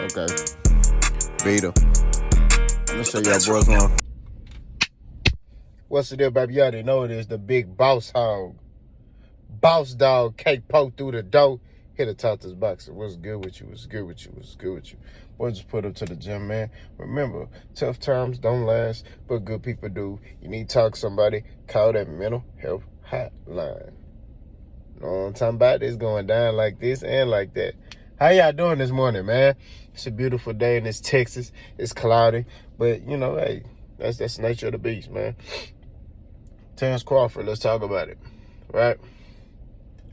Okay. Vita. I'm gonna show y'all boys one. What's the deal, baby? You already know it is the big boss hog. Boss dog cake poke through the door. Hit a top this boxer. What's good with you? What's good with you? What's good with you? Boy, just put up to the gym, man. Remember, tough times don't last, but good people do. You need to talk to somebody, call that mental health hotline. Know what I'm talking about? It's going down like this and like that. How y'all doing this morning, man? It's a beautiful day in this Texas. It's cloudy, but you know, hey, that's the nature of the beast, man. Terence Crawford, let's talk about it, right?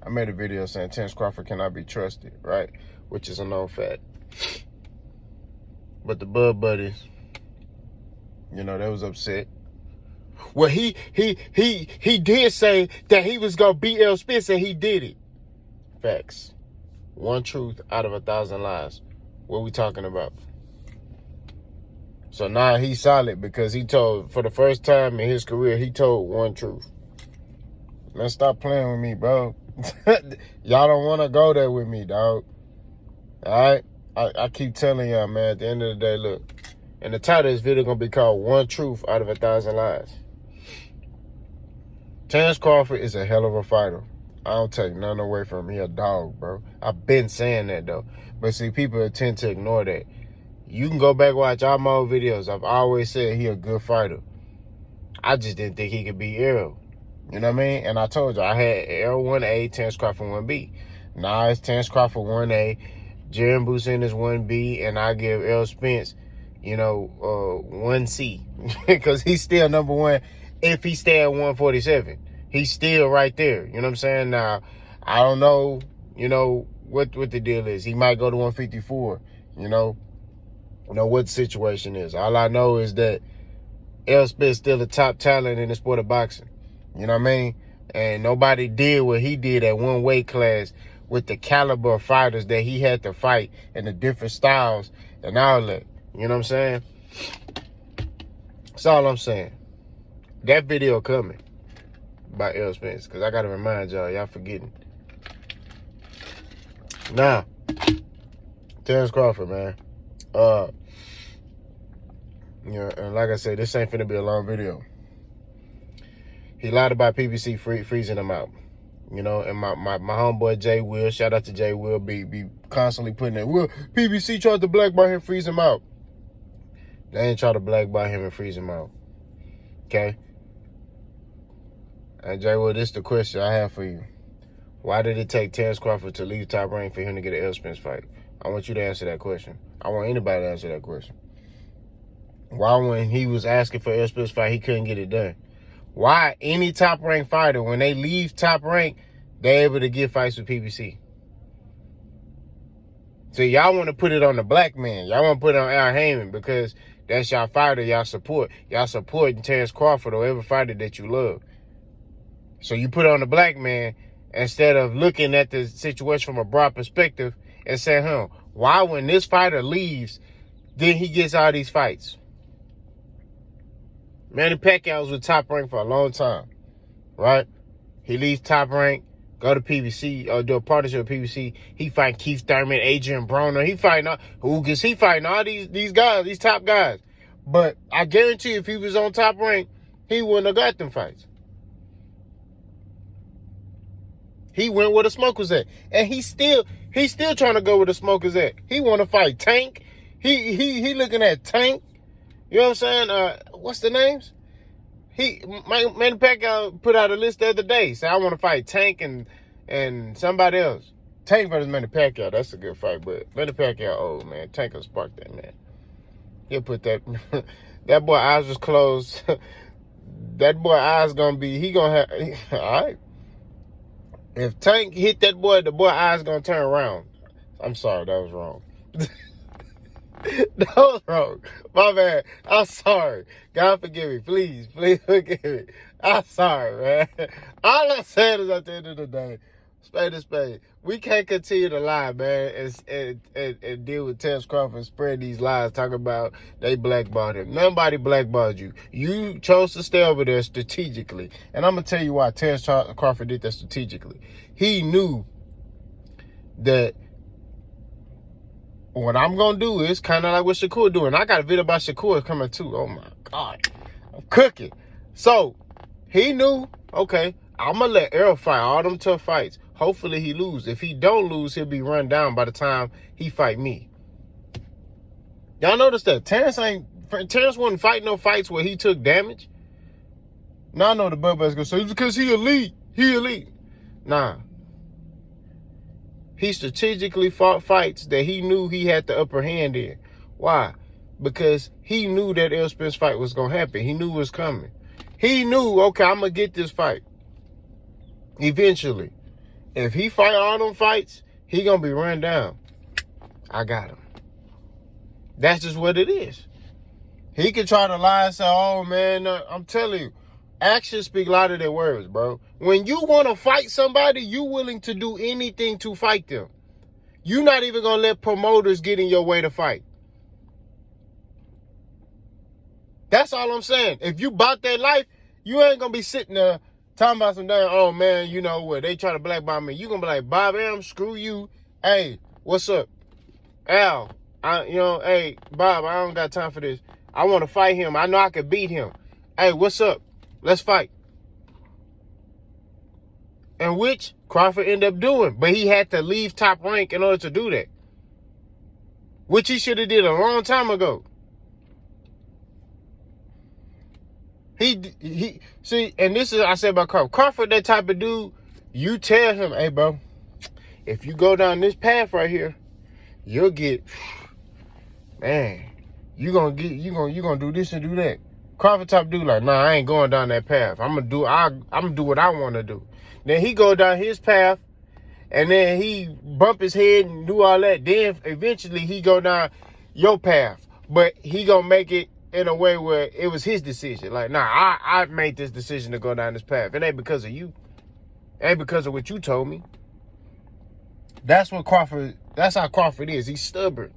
I made a video saying Terence Crawford cannot be trusted, right? Which is a known fact. But the Bud Buddies, you know, they was upset. Well, he did say that he was gonna beat L. Spence, and he did it. Facts. One truth out of 1,000 lies. What we talking about? So now he's solid because he told, for the first time in his career, he told one truth. Man, stop playing with me, bro. Y'all don't want to go there with me, dog. All right? I keep telling y'all, man, at the end of the day, look. And the title of this video going to be called One Truth Out of 1,000 Lies. Terence Crawford is a hell of a fighter. I don't take nothing away from him. He a dog, bro. I've been saying that, though. But see, people tend to ignore that. You can go back and watch all my old videos. I've always said he a good fighter. I just didn't think he could beat Errol. You know what I mean? And I told you, I had Errol 1A, Terence Crawford 1B. Now it's Terence Crawford 1A, Jaron Busin is 1B, and I give Errol Spence, 1C. Because he's still number one if he stay at 147. He's still right there. You know what I'm saying? Now, I don't know, what the deal is. He might go to 154, what the situation is. All I know is that Errol Spence still a top talent in the sport of boxing. You know what I mean? And nobody did what he did at one weight class with the caliber of fighters that he had to fight and the different styles and all that. You know what I'm saying? That's all I'm saying. That video coming by Errol Spence, because I got to remind y'all forgetting. Now, Terence Crawford, man. And like I said, this ain't finna be a long video. He lied about PBC freezing him out. And my homeboy Jay Will, shout out to Jay Will, be constantly putting it, well, PBC tried to blackball him, freeze him out. They ain't try to blackball him and freeze him out. Okay? And Jay Will, this is the question I have for you. Why did it take Terence Crawford to leave Top Rank for him to get an Errol Spence fight? I want you to answer that question. I want anybody to answer that question. Why, when he was asking for Errol Spence fight, he couldn't get it done? Why any Top Rank fighter, when they leave Top Rank, they're able to get fights with PBC? So y'all want to put it on the black man. Y'all want to put it on Al Heyman because that's y'all fighter y'all support. Y'all supporting Terence Crawford or every fighter that you love. So you put it on the black man instead of looking at the situation from a broad perspective and saying, why when this fighter leaves, then he gets all these fights? Manny Pacquiao was with Top Rank for a long time, right? He leaves Top Rank, go to PBC, or do a partnership with PBC. He fight Keith Thurman, Adrian Broner. He fighting all these guys, these top guys. But I guarantee if he was on Top Rank, he wouldn't have got them fights. He went where the smoke was at. And he's still trying to go where the smoke is at. He want to fight Tank. He looking at Tank. You know what I'm saying? What's the names? Manny Pacquiao put out a list the other day. Said, I want to fight Tank and somebody else. Tank versus Manny Pacquiao, that's a good fight. But Manny Pacquiao, old, man. Tank will spark that, man. He'll put that. That boy eyes was closed. That boy eyes gonna be, he gonna have, all right. If Tank hit that boy, the boy eyes gonna turn around. I'm sorry, that was wrong. That was wrong. My bad. I'm sorry. God forgive me. Please forgive me. I'm sorry, man. All I'm saying is at the end of the day, spade is spade. We can't continue to lie, man, and deal with Terence Crawford and spread these lies, talking about they blackballed him. Nobody blackballed you. You chose to stay over there strategically. And I'm going to tell you why Terence Crawford did that strategically. He knew that what I'm going to do is kind of like what Shakur doing. I got a video about Shakur coming too. Oh, my God. I'm cooking. So, he knew, okay, I'm going to let Errol fight all them tough fights. Hopefully he lose. If he don't lose, he'll be run down by the time he fight me. Y'all notice that? Terence wasn't fighting no fights where he took damage. Now I know the Bubba's going to say, it's because he elite. He elite. Nah. He strategically fought fights that he knew he had the upper hand in. Why? Because he knew that Errol Spence fight was going to happen. He knew it was coming. He knew, okay, I'm going to get this fight. Eventually. If he fight all them fights, he going to be run down. I got him. That's just what it is. He could try to lie and say, oh, man, I'm telling you, actions speak louder than words, bro. When you want to fight somebody, you willing to do anything to fight them. You're not even going to let promoters get in your way to fight. That's all I'm saying. If you bought that life, you ain't going to be sitting there talking about some damn, oh, man, you know what, they try to blackball me. You going to be like, Bob M, screw you. Hey, what's up? Al, hey, Bob, I don't got time for this. I want to fight him. I know I could beat him. Hey, what's up? Let's fight. And which Crawford ended up doing. But he had to leave Top Rank in order to do that. Which he should have did a long time ago. See, and this is I said about Crawford. Crawford, that type of dude, you tell him, hey, bro, if you go down this path right here, you'll get, man, you gonna do this and do that. Crawford type dude like, nah, I ain't going down that path. I'm gonna do what I want to do. Then he go down his path, and then he bump his head and do all that. Then eventually he go down your path, but he gonna make it in a way where it was his decision. Like, nah, I made this decision to go down this path. It ain't because of you. It ain't because of what you told me. That's how Crawford is. He's stubborn.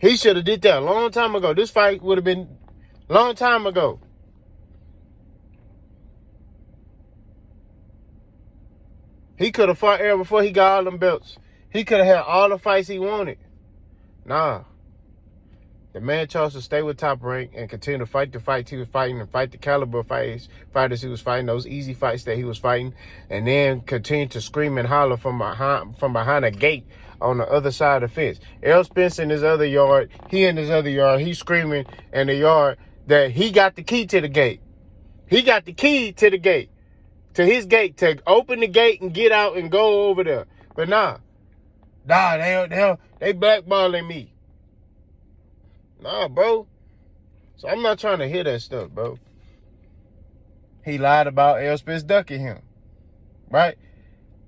He should have did that a long time ago. This fight would have been a long time ago. He could have fought Errol before he got all them belts. He could have had all the fights he wanted. Nah. The man chose to stay with Top Rank and continue to fight the fights he was fighting and fight the caliber fighters he was fighting, those easy fights that he was fighting, and then continue to scream and holler from behind a gate on the other side of the fence. Errol Spence in his other yard, he's screaming in the yard that he got the key to the gate. He got the key to the gate, to his gate, to open the gate and get out and go over there. But nah, they blackballing me. Nah, bro. So I'm not trying to hear that stuff, bro. He lied about Errol Spence ducking him. Right?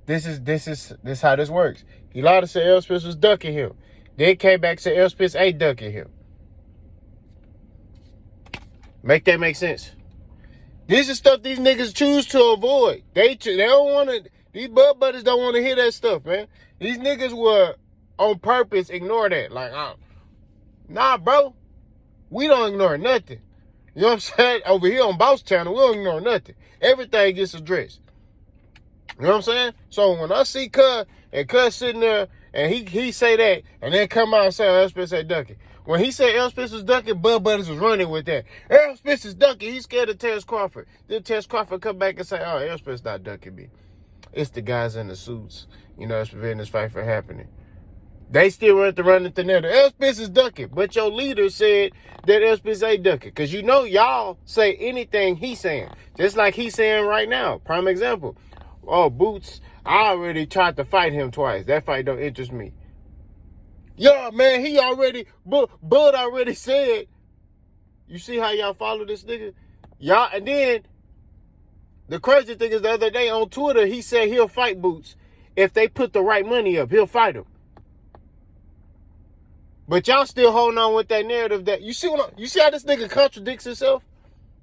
This is how this works. He lied to say Errol Spence was ducking him. Then came back and said Errol Spence ain't ducking him. Make that make sense? This is stuff these niggas choose to avoid. They don't want to, these bud buddies don't want to hear that stuff, man. These niggas will on purpose ignore that. Like, nah, bro. We don't ignore nothing. You know what I'm saying? Over here on Boss Channel, we don't ignore nothing. Everything gets addressed. You know what I'm saying? So when I see Cuz and Cuz sitting there and he say that and then come out and say Errol Spence ain't ducking. When he said Errol Spence was ducking, Bud Buddies was running with that. Errol Spence is ducking. He's scared of Terence Crawford. Then Terence Crawford come back and say, oh, Errol Spence not ducking me. It's the guys in the suits, that's preventing this fight from happening. They still want to run the narrative. Errol Spence is ducking. But your leader said that Errol Spence ain't ducking. Because y'all say anything he's saying. Just like he's saying right now. Prime example. Oh, Boots, I already tried to fight him twice. That fight don't interest me. Yo, man, Bud already said. You see how y'all follow this nigga? Y'all, and then the crazy thing is the other day on Twitter, he said he'll fight Boots. If they put the right money up, he'll fight him. But y'all still holding on with that narrative that you see how this nigga contradicts himself?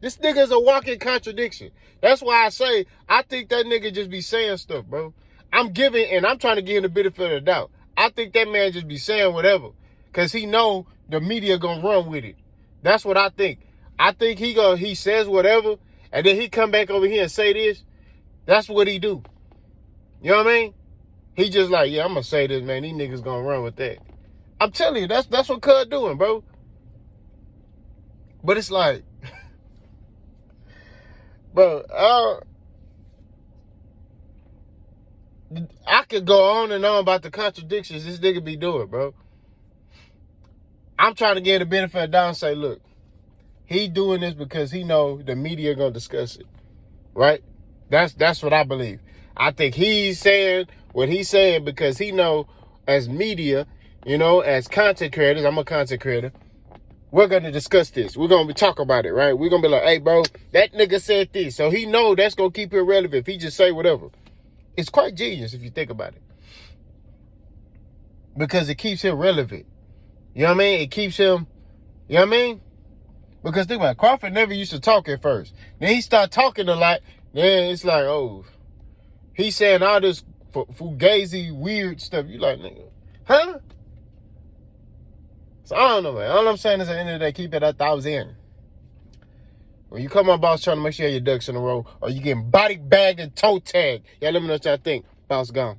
This nigga is a walking contradiction. That's why I say I think that nigga just be saying stuff, bro. I'm trying to give him the benefit of the doubt. I think that man just be saying whatever. Cause he know the media gonna run with it. That's what I think. I think he says whatever, and then he come back over here and say this. That's what he do. You know what I mean? He just like, yeah, I'm gonna say this, man. These niggas gonna run with that. I'm telling you, that's what Cud doing, bro. But it's like, bro, I could go on and on about the contradictions this nigga be doing, bro. I'm trying to get the benefit of doubt and say, look, he doing this because he know the media gonna discuss it, right? That's what I believe. I think he's saying what he's saying because he know as media, as content creators, I'm a content creator, we're gonna discuss this. We're gonna be talking about it, right? We're gonna be like, hey, bro, that nigga said this. So he know that's gonna keep it relevant if he just say whatever. It's quite genius if you think about it. Because it keeps him relevant. You know what I mean? It keeps him, you know what I mean? Because think about it, Crawford never used to talk at first. Then he started talking a lot. Then it's like, oh, he's saying all this fugazi, weird stuff. You like, nigga, huh? So I don't know, man. All I'm saying is at the end of the day, keep it at 1,000. When you come on, boss, trying to make sure you have your ducks in a row, or you getting body bagged and toe tagged. Yeah, let me know what y'all think. Boss gone.